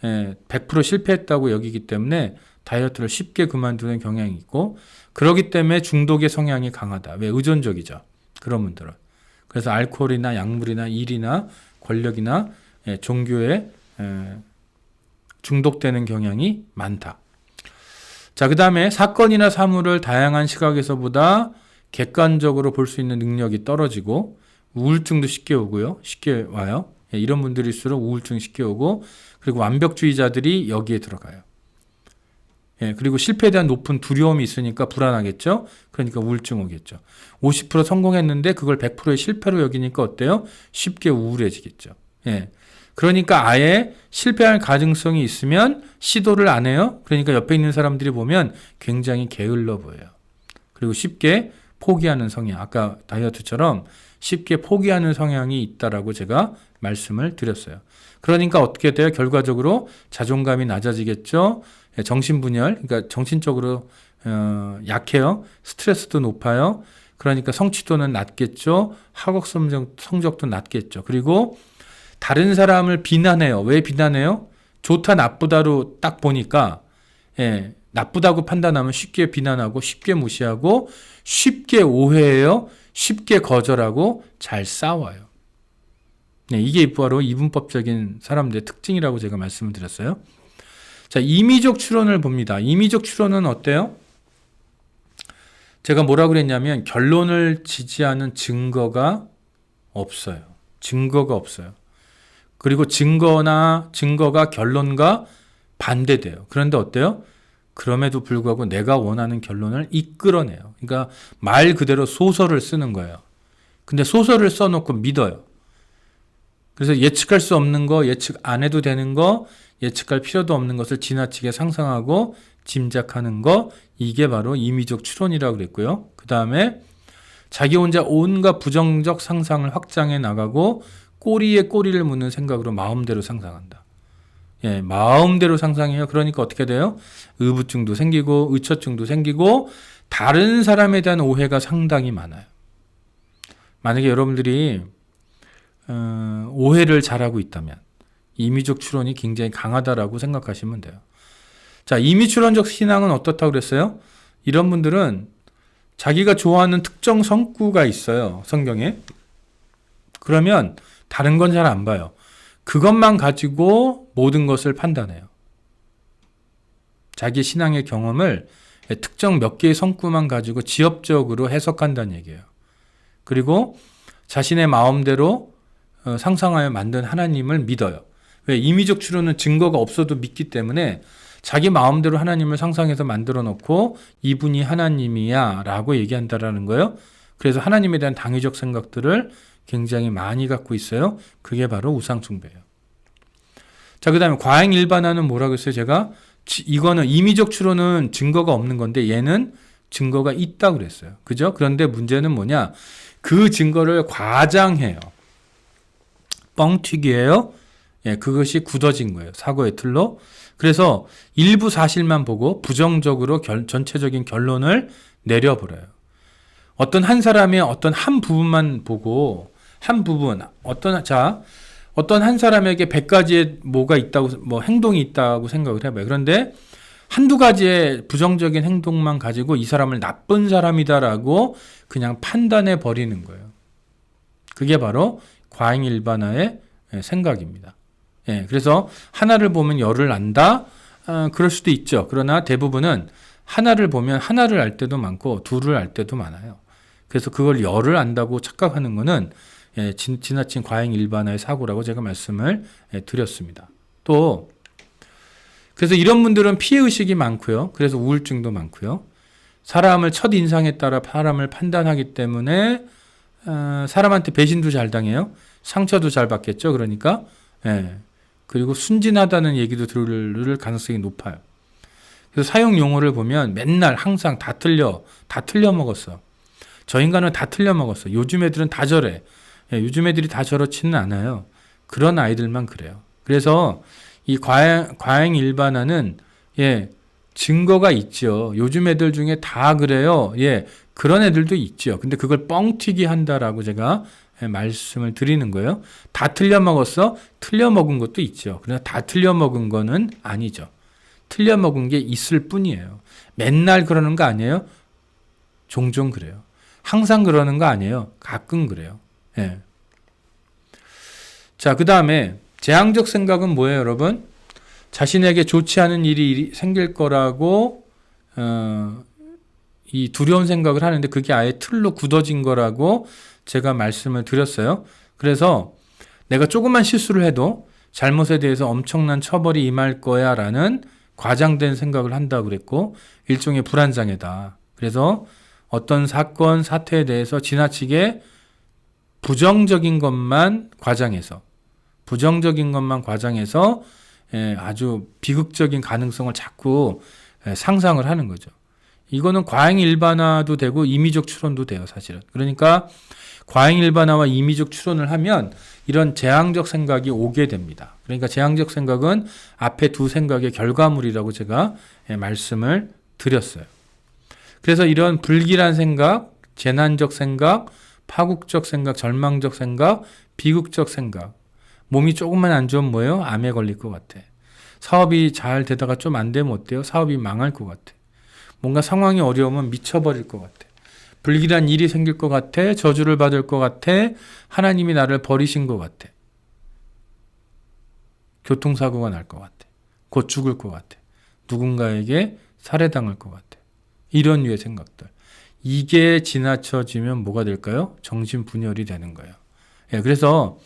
100% 실패했다고 여기기 때문에 다이어트를 쉽게 그만두는 경향이 있고, 그러기 때문에 중독의 성향이 강하다. 왜? 의존적이죠. 그런 분들은. 그래서 알코올이나 약물이나 일이나 권력이나 종교에 중독되는 경향이 많다. 자, 그 다음에 사건이나 사물을 다양한 시각에서 보다 객관적으로 볼 수 있는 능력이 떨어지고 우울증도 쉽게 오고요. 쉽게 와요. 이런 분들일수록 우울증이 쉽게 오고, 그리고 완벽주의자들이 여기에 들어가요. 그리고 실패에 대한 높은 두려움이 있으니까 불안하겠죠. 그러니까 우울증 오겠죠. 50% 성공했는데 그걸 100%의 실패로 여기니까 어때요? 쉽게 우울해지겠죠. 그러니까 아예 실패할 가능성이 있으면 시도를 안 해요. 그러니까 옆에 있는 사람들이 보면 굉장히 게을러 보여요. 그리고 쉽게 포기하는 성향, 아까 다이어트처럼 쉽게 포기하는 성향이 있다라고 제가 말씀을 드렸어요. 그러니까 어떻게 돼요? 결과적으로 자존감이 낮아지겠죠. 정신분열, 그러니까 정신적으로 약해요. 스트레스도 높아요. 그러니까 성취도는 낮겠죠. 학업 성적도 낮겠죠. 그리고 다른 사람을 비난해요. 왜 비난해요? 좋다 나쁘다로 딱 보니까 나쁘다고 판단하면 쉽게 비난하고 쉽게 무시하고 쉽게 오해해요. 쉽게 거절하고 잘 싸워요. 이게 바로 이분법적인 사람들의 특징이라고 제가 말씀을 드렸어요. 자, 임의적 추론을 봅니다. 임의적 추론은 어때요? 제가 뭐라고 그랬냐면 결론을 지지하는 증거가 없어요. 증거가 없어요. 그리고 증거가 결론과 반대돼요. 그런데 어때요? 그럼에도 불구하고 내가 원하는 결론을 이끌어내요. 그러니까 말 그대로 소설을 쓰는 거예요. 근데 소설을 써놓고 믿어요. 그래서 예측할 수 없는 거, 예측 안 해도 되는 거, 예측할 필요도 없는 것을 지나치게 상상하고 짐작하는 거, 이게 바로 임의적 추론이라고 그랬고요. 그 다음에 자기 혼자 온갖 부정적 상상을 확장해 나가고 꼬리에 꼬리를 무는 생각으로 마음대로 상상한다. 예, 마음대로 상상해요. 그러니까 어떻게 돼요? 의부증도 생기고 의처증도 생기고 다른 사람에 대한 오해가 상당히 많아요. 만약에 여러분들이 오해를 잘하고 있다면 임의적 추론이 굉장히 강하다라고 생각하시면 돼요. 자, 임의추론적 신앙은 어떻다고 그랬어요? 이런 분들은 자기가 좋아하는 특정 성구가 있어요. 성경에. 그러면 다른 건 잘 안 봐요. 그것만 가지고 모든 것을 판단해요. 자기 신앙의 경험을 특정 몇 개의 성구만 가지고 지엽적으로 해석한다는 얘기예요. 그리고 자신의 마음대로 상상하여 만든 하나님을 믿어요. 왜? 임의적 추론은 증거가 없어도 믿기 때문에 자기 마음대로 하나님을 상상해서 만들어 놓고 이분이 하나님이야 라고 얘기한다라는 거예요. 그래서 하나님에 대한 당위적 생각들을 굉장히 많이 갖고 있어요. 그게 바로 우상숭배예요. 자, 그 다음에 과잉일반화는 뭐라고 했어요? 제가 이거는 임의적 추론은 증거가 없는 건데 얘는 증거가 있다고 그랬어요. 그죠? 그런데 문제는 뭐냐? 그 증거를 과장해요. 뻥튀기예요. 예, 그것이 굳어진 거예요. 사고의 틀로. 그래서 일부 사실만 보고 부정적으로 전체적인 결론을 내려버려요. 어떤 한 사람의 어떤 한 부분만 보고 한 부분 어떤 한 사람에게 100가지의 뭐가 있다고 뭐 행동이 있다고 생각을 해봐요. 그런데 한두 가지의 부정적인 행동만 가지고 이 사람을 나쁜 사람이다라고 그냥 판단해 버리는 거예요. 그게 바로 과잉일반화의 생각입니다. 예, 그래서 하나를 보면 열을 안다? 그럴 수도 있죠. 그러나 대부분은 하나를 보면 하나를 알 때도 많고 둘을 알 때도 많아요. 그래서 그걸 열을 안다고 착각하는 거는 지나친 과잉일반화의 사고라고 제가 말씀을 드렸습니다. 또 그래서 이런 분들은 피해의식이 많고요. 그래서 우울증도 많고요. 사람을 첫인상에 따라 사람을 판단하기 때문에 사람한테 배신도 잘 당해요. 상처도 잘 받겠죠. 그러니까 그리고 순진하다는 얘기도 들을 가능성이 높아요. 그래서 사용 용어를 보면 맨날 항상 다 틀려 먹었어. 저 인간은 다 틀려 먹었어. 요즘 애들은 다 저래. 요즘 애들이 다 저렇지는 않아요. 그런 아이들만 그래요. 그래서 이 과잉일반화는 증거가 있죠. 요즘 애들 중에 다 그래요. 그런 애들도 있죠. 근데 그걸 뻥튀기 한다라고 제가 말씀을 드리는 거예요. 다 틀려 먹었어? 틀려 먹은 것도 있죠. 그러나 다 틀려 먹은 거는 아니죠. 틀려 먹은 게 있을 뿐이에요. 맨날 그러는 거 아니에요? 종종 그래요. 항상 그러는 거 아니에요? 가끔 그래요. 자, 그 다음에 재앙적 생각은 뭐예요, 여러분? 자신에게 좋지 않은 일이 생길 거라고 이 두려운 생각을 하는데 그게 아예 틀로 굳어진 거라고 제가 말씀을 드렸어요. 그래서 내가 조그만 실수를 해도 잘못에 대해서 엄청난 처벌이 임할 거야 라는 과장된 생각을 한다고 그랬고 일종의 불안장애다. 그래서 어떤 사건, 사태에 대해서 지나치게 부정적인 것만 과장해서 아주 비극적인 가능성을 자꾸 상상을 하는 거죠. 이거는 과잉일반화도 되고 임의적 추론도 돼요, 사실은. 그러니까 과잉일반화와 임의적 추론을 하면 이런 재앙적 생각이 오게 됩니다. 그러니까 재앙적 생각은 앞에 두 생각의 결과물이라고 제가 말씀을 드렸어요. 그래서 이런 불길한 생각, 재난적 생각, 파국적 생각, 절망적 생각, 비극적 생각. 몸이 조금만 안 좋으면 뭐예요? 암에 걸릴 것 같아. 사업이 잘 되다가 좀 안 되면 어때요? 사업이 망할 것 같아. 뭔가 상황이 어려우면 미쳐버릴 것 같아. 불길한 일이 생길 것 같아. 저주를 받을 것 같아. 하나님이 나를 버리신 것 같아. 교통사고가 날 것 같아. 곧 죽을 것 같아. 누군가에게 살해당할 것 같아. 이런 류의 생각들. 이게 지나쳐지면 뭐가 될까요? 정신분열이 되는 거예요. 그래서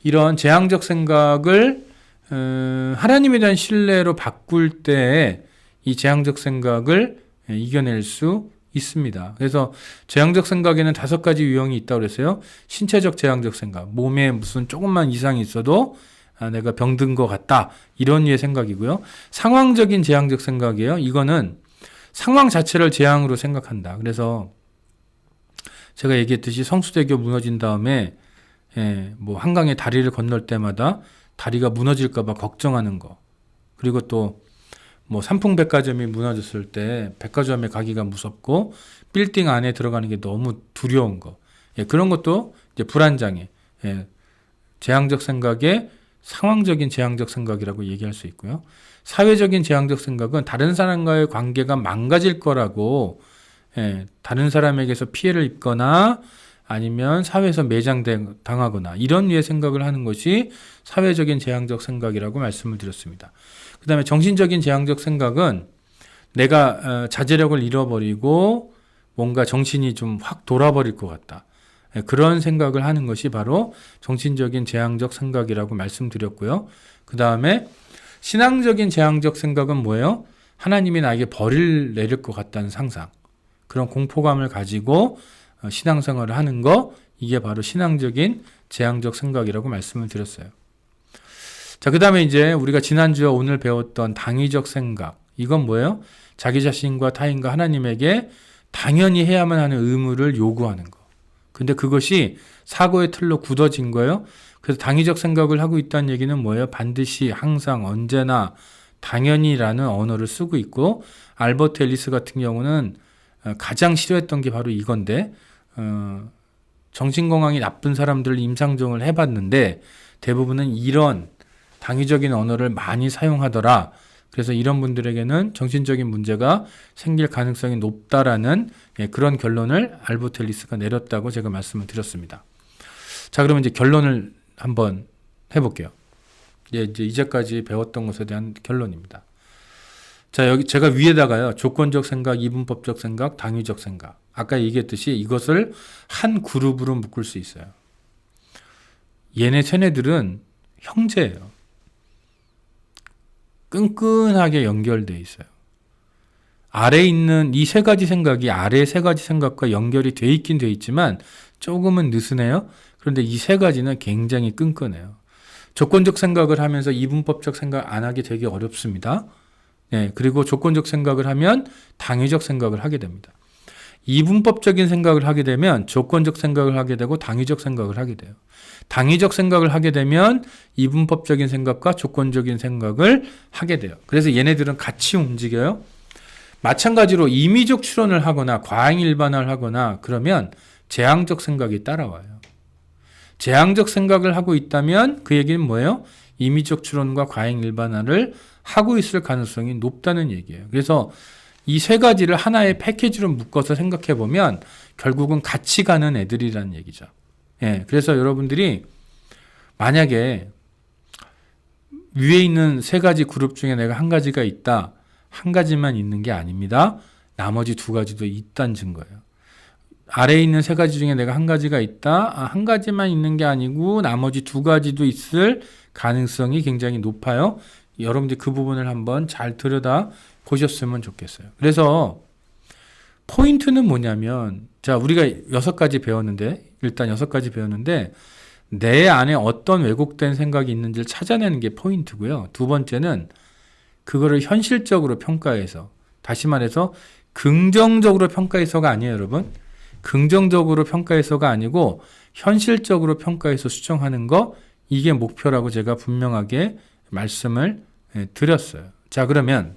이런 재앙적 생각을 하나님에 대한 신뢰로 바꿀 때 이 재앙적 생각을 이겨낼 수 있습니다. 그래서 재앙적 생각에는 5가지 유형이 있다고 그랬어요. 신체적 재앙적 생각, 몸에 무슨 조금만 이상이 있어도 내가 병든 것 같다, 이런 류의 생각이고요. 상황적인 재앙적 생각이에요. 이거는 상황 자체를 재앙으로 생각한다. 그래서 제가 얘기했듯이 성수대교 무너진 다음에 뭐 한강에 다리를 건널 때마다 다리가 무너질까 봐 걱정하는 거, 그리고 또 뭐 삼풍백화점이 무너졌을 때 백화점에 가기가 무섭고 빌딩 안에 들어가는 게 너무 두려운 거, 그런 것도 이제 불안장애, 재앙적 생각의 상황적인 재앙적 생각이라고 얘기할 수 있고요. 사회적인 재앙적 생각은 다른 사람과의 관계가 망가질 거라고, 다른 사람에게서 피해를 입거나 아니면 사회에서 매장당하거나 이런 류의 생각을 하는 것이 사회적인 재앙적 생각이라고 말씀을 드렸습니다. 그 다음에 정신적인 재앙적 생각은 내가 자제력을 잃어버리고 뭔가 정신이 좀 확 돌아버릴 것 같다, 그런 생각을 하는 것이 바로 정신적인 재앙적 생각이라고 말씀드렸고요. 그 다음에 신앙적인 재앙적 생각은 뭐예요? 하나님이 나에게 벌을 내릴 것 같다는 상상, 그런 공포감을 가지고 신앙생활을 하는 거, 이게 바로 신앙적인 재앙적 생각이라고 말씀을 드렸어요. 자, 그 다음에 이제 우리가 지난주와 오늘 배웠던 당위적 생각, 이건 뭐예요? 자기 자신과 타인과 하나님에게 당연히 해야만 하는 의무를 요구하는 거. 근데 그것이 사고의 틀로 굳어진 거예요. 그래서 당위적 생각을 하고 있다는 얘기는 뭐예요? 반드시, 항상, 언제나, 당연히라는 언어를 쓰고 있고, 알버트 앨리스 같은 경우는 가장 싫어했던 게 바로 이건데, 정신건강이 나쁜 사람들을 임상정을 해봤는데 대부분은 이런 당위적인 언어를 많이 사용하더라. 그래서 이런 분들에게는 정신적인 문제가 생길 가능성이 높다라는 그런 결론을 알버트 앨리스가 내렸다고 제가 말씀을 드렸습니다. 자, 그러면 이제 결론을 한번 해볼게요. 이제 이제까지 배웠던 것에 대한 결론입니다. 자, 여기 제가 위에다가요, 조건적 생각, 이분법적 생각, 당위적 생각, 아까 얘기했듯이 이것을 한 그룹으로 묶을 수 있어요. 쟤네들은 형제예요. 끈끈하게 연결되어 있어요. 아래에 있는 이 3가지 생각이 아래 3가지 생각과 연결이 돼 있긴 돼 있지만 조금은 느슨해요. 그런데 이 3가지는 굉장히 끈끈해요. 조건적 생각을 하면서 이분법적 생각 안 하기 되게 어렵습니다. 그리고 조건적 생각을 하면 당위적 생각을 하게 됩니다. 이분법적인 생각을 하게 되면 조건적 생각을 하게 되고 당위적 생각을 하게 돼요. 당위적 생각을 하게 되면 이분법적인 생각과 조건적인 생각을 하게 돼요. 그래서 얘네들은 같이 움직여요. 마찬가지로 임의적 추론을 하거나 과잉일반화를 하거나 그러면 재앙적 생각이 따라와요. 재앙적 생각을 하고 있다면 그 얘기는 뭐예요? 임의적 추론과 과잉일반화를 하고 있을 가능성이 높다는 얘기예요. 그래서 이 3가지를 하나의 패키지로 묶어서 생각해 보면 결국은 같이 가는 애들이라는 얘기죠. 그래서 여러분들이 만약에 위에 있는 3가지 그룹 중에 내가 한 가지가 있다, 한 가지만 있는 게 아닙니다. 나머지 2가지도 있다는 증거예요. 아래에 있는 3가지 중에 내가 한 가지가 있다, 한 가지만 있는 게 아니고 나머지 2가지도 있을 가능성이 굉장히 높아요. 여러분들이 그 부분을 한번 잘 들여다 보셨으면 좋겠어요. 그래서 포인트는 뭐냐면, 자, 우리가 6가지 배웠는데, 일단 6가지 배웠는데 내 안에 어떤 왜곡된 생각이 있는지를 찾아내는 게 포인트고요. 2번째는 그거를 현실적으로 평가해서, 다시 말해서 긍정적으로 평가해서가 아니에요, 여러분. 긍정적으로 평가해서가 아니고 현실적으로 평가해서 수정하는 거, 이게 목표라고 제가 분명하게 말씀을 드렸어요. 자, 그러면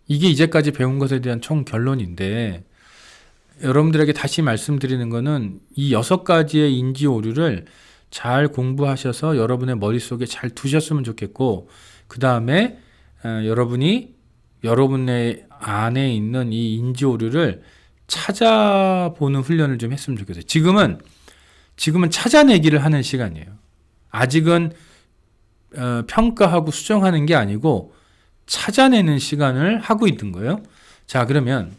이게 이제까지 배운 것에 대한 총 결론인데, 여러분들에게 다시 말씀드리는 거는 이 6가지의 인지 오류를 잘 공부하셔서 여러분의 머릿속에 잘 두셨으면 좋겠고, 그 다음에 여러분이 여러분의 안에 있는 이 인지 오류를 찾아보는 훈련을 좀 했으면 좋겠어요. 지금은 찾아내기를 하는 시간이에요. 아직은 평가하고 수정하는 게 아니고 찾아내는 시간을 하고 있는 거예요. 자, 그러면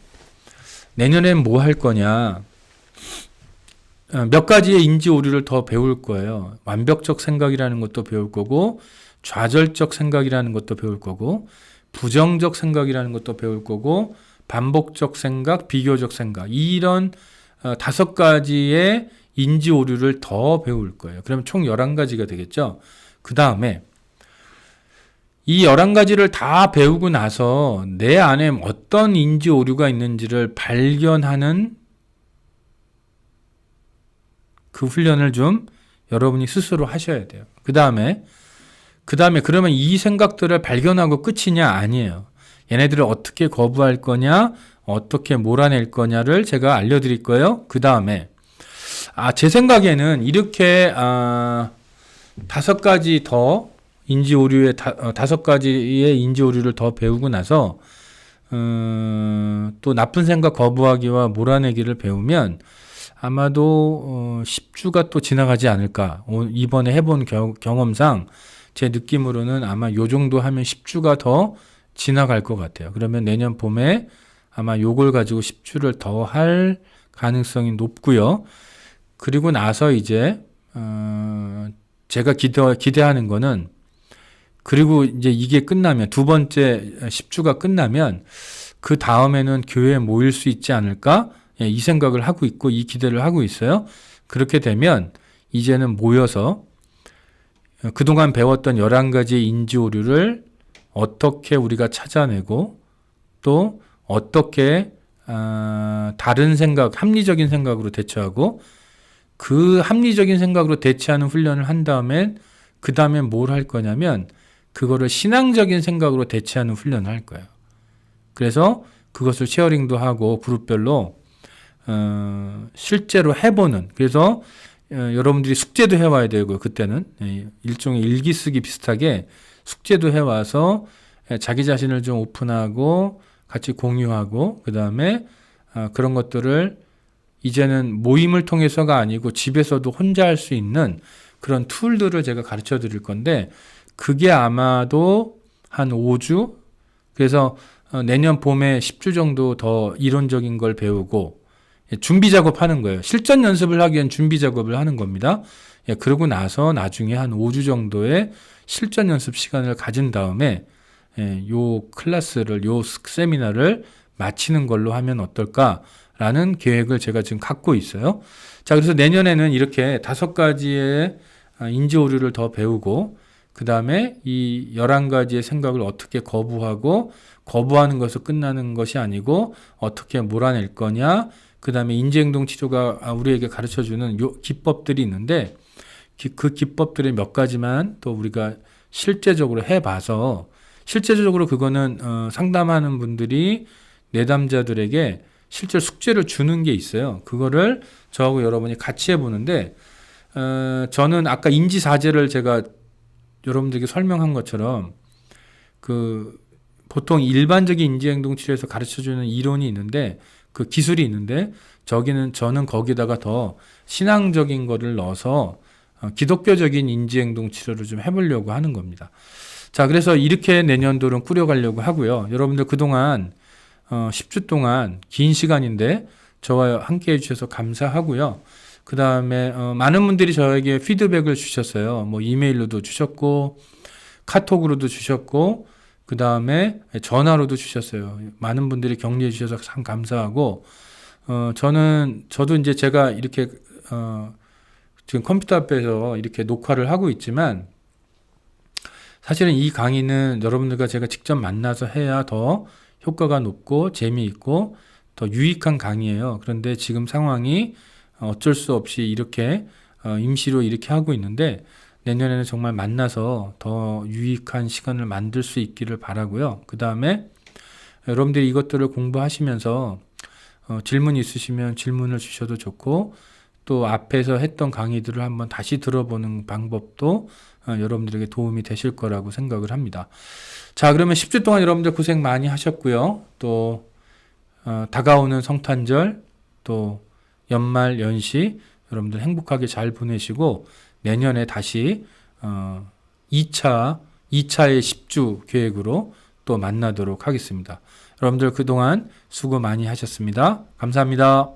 내년엔 뭐 할 거냐? 몇 가지의 인지 오류를 더 배울 거예요. 완벽적 생각이라는 것도 배울 거고, 좌절적 생각이라는 것도 배울 거고, 부정적 생각이라는 것도 배울 거고, 반복적 생각, 비교적 생각, 이런 5가지의 인지 오류를 더 배울 거예요. 그러면 총 11가지가 되겠죠. 그 다음에 이 11가지를 다 배우고 나서 내 안에 어떤 인지 오류가 있는지를 발견하는 그 훈련을 좀 여러분이 스스로 하셔야 돼요. 그 다음에 그러면 이 생각들을 발견하고 끝이냐? 아니에요. 얘네들을 어떻게 거부할 거냐, 어떻게 몰아낼 거냐를 제가 알려드릴 거예요. 그 다음에 제 생각에는 이렇게 5가지 더 인지 오류의 5가지의 인지 오류를 더 배우고 나서 또 나쁜 생각 거부하기와 몰아내기를 배우면 아마도 10주가 또 지나가지 않을까. 이번에 해본 경험상 제 느낌으로는 아마 요 정도 하면 10주가 더 지나갈 것 같아요. 그러면 내년 봄에 아마 요걸 가지고 10주를 더 할 가능성이 높고요. 그리고 나서 이제 제가 기대하는 거는, 그리고 이제 이게 끝나면, 두 번째 10주가 끝나면 그 다음에는 교회에 모일 수 있지 않을까? 이 생각을 하고 있고 이 기대를 하고 있어요. 그렇게 되면 이제는 모여서 그동안 배웠던 11가지의 인지 오류를 어떻게 우리가 찾아내고 또 어떻게 다른 생각, 합리적인 생각으로 대처하고, 그 합리적인 생각으로 대처하는 훈련을 한 다음에 그 다음에 뭘 할 거냐면 그거를 신앙적인 생각으로 대처하는 훈련을 할 거예요. 그래서 그것을 쉐어링도 하고 그룹별로 실제로 해보는, 그래서 여러분들이 숙제도 해와야 되고, 그때는 일종의 일기 쓰기 비슷하게 숙제도 해와서 자기 자신을 좀 오픈하고 같이 공유하고, 그 다음에 그런 것들을 이제는 모임을 통해서가 아니고 집에서도 혼자 할 수 있는 그런 툴들을 제가 가르쳐 드릴 건데, 그게 아마도 한 5주, 그래서 내년 봄에 10주 정도 더 이론적인 걸 배우고 준비 작업하는 거예요. 실전 연습을 하기 위한 준비 작업을 하는 겁니다. 그러고 나서 나중에 한 5주 정도의 실전 연습 시간을 가진 다음에 요 클래스를, 요 세미나를 마치는 걸로 하면 어떨까라는 계획을 제가 지금 갖고 있어요. 자, 그래서 내년에는 이렇게 5가지의 인지 오류를 더 배우고, 그 다음에 이 11가지의 생각을 어떻게 거부하고, 거부하는 것으로 끝나는 것이 아니고 어떻게 몰아낼 거냐, 그 다음에 인지행동 치료가 우리에게 가르쳐주는 요 기법들이 있는데, 그 기법들의 몇 가지만 또 우리가 실제적으로 해봐서, 실제적으로 그거는 상담하는 분들이 내담자들에게 실제 숙제를 주는 게 있어요. 그거를 저하고 여러분이 같이 해보는데, 저는 아까 인지사제를 제가 여러분들에게 설명한 것처럼 보통 일반적인 인지행동 치료에서 가르쳐주는 이론이 있는데, 그 기술이 있는데, 저는 거기다가 더 신앙적인 거를 넣어서 기독교적인 인지행동 치료를 좀 해보려고 하는 겁니다. 자, 그래서 이렇게 내년도는 꾸려가려고 하고요. 여러분들 그동안 10주 동안 긴 시간인데 저와 함께 해주셔서 감사하고요. 그 다음에 많은 분들이 저에게 피드백을 주셨어요. 뭐 이메일로도 주셨고 카톡으로도 주셨고, 그 다음에 전화로도 주셨어요. 많은 분들이 격려해 주셔서 참 감사하고, 저도 이제 제가 이렇게 지금 컴퓨터 앞에서 이렇게 녹화를 하고 있지만, 사실은 이 강의는 여러분들과 제가 직접 만나서 해야 더 효과가 높고 재미있고 더 유익한 강의예요. 그런데 지금 상황이 어쩔 수 없이 이렇게 임시로 이렇게 하고 있는데, 내년에는 정말 만나서 더 유익한 시간을 만들 수 있기를 바라고요. 그 다음에 여러분들이 이것들을 공부하시면서 질문 있으시면 질문을 주셔도 좋고, 또 앞에서 했던 강의들을 한번 다시 들어보는 방법도 여러분들에게 도움이 되실 거라고 생각을 합니다. 자, 그러면 10주 동안 여러분들 고생 많이 하셨고요. 또 다가오는 성탄절, 또 연말 연시 여러분들 행복하게 잘 보내시고, 내년에 다시 2차의 10주 계획으로 또 만나도록 하겠습니다. 여러분들 그동안 수고 많이 하셨습니다. 감사합니다.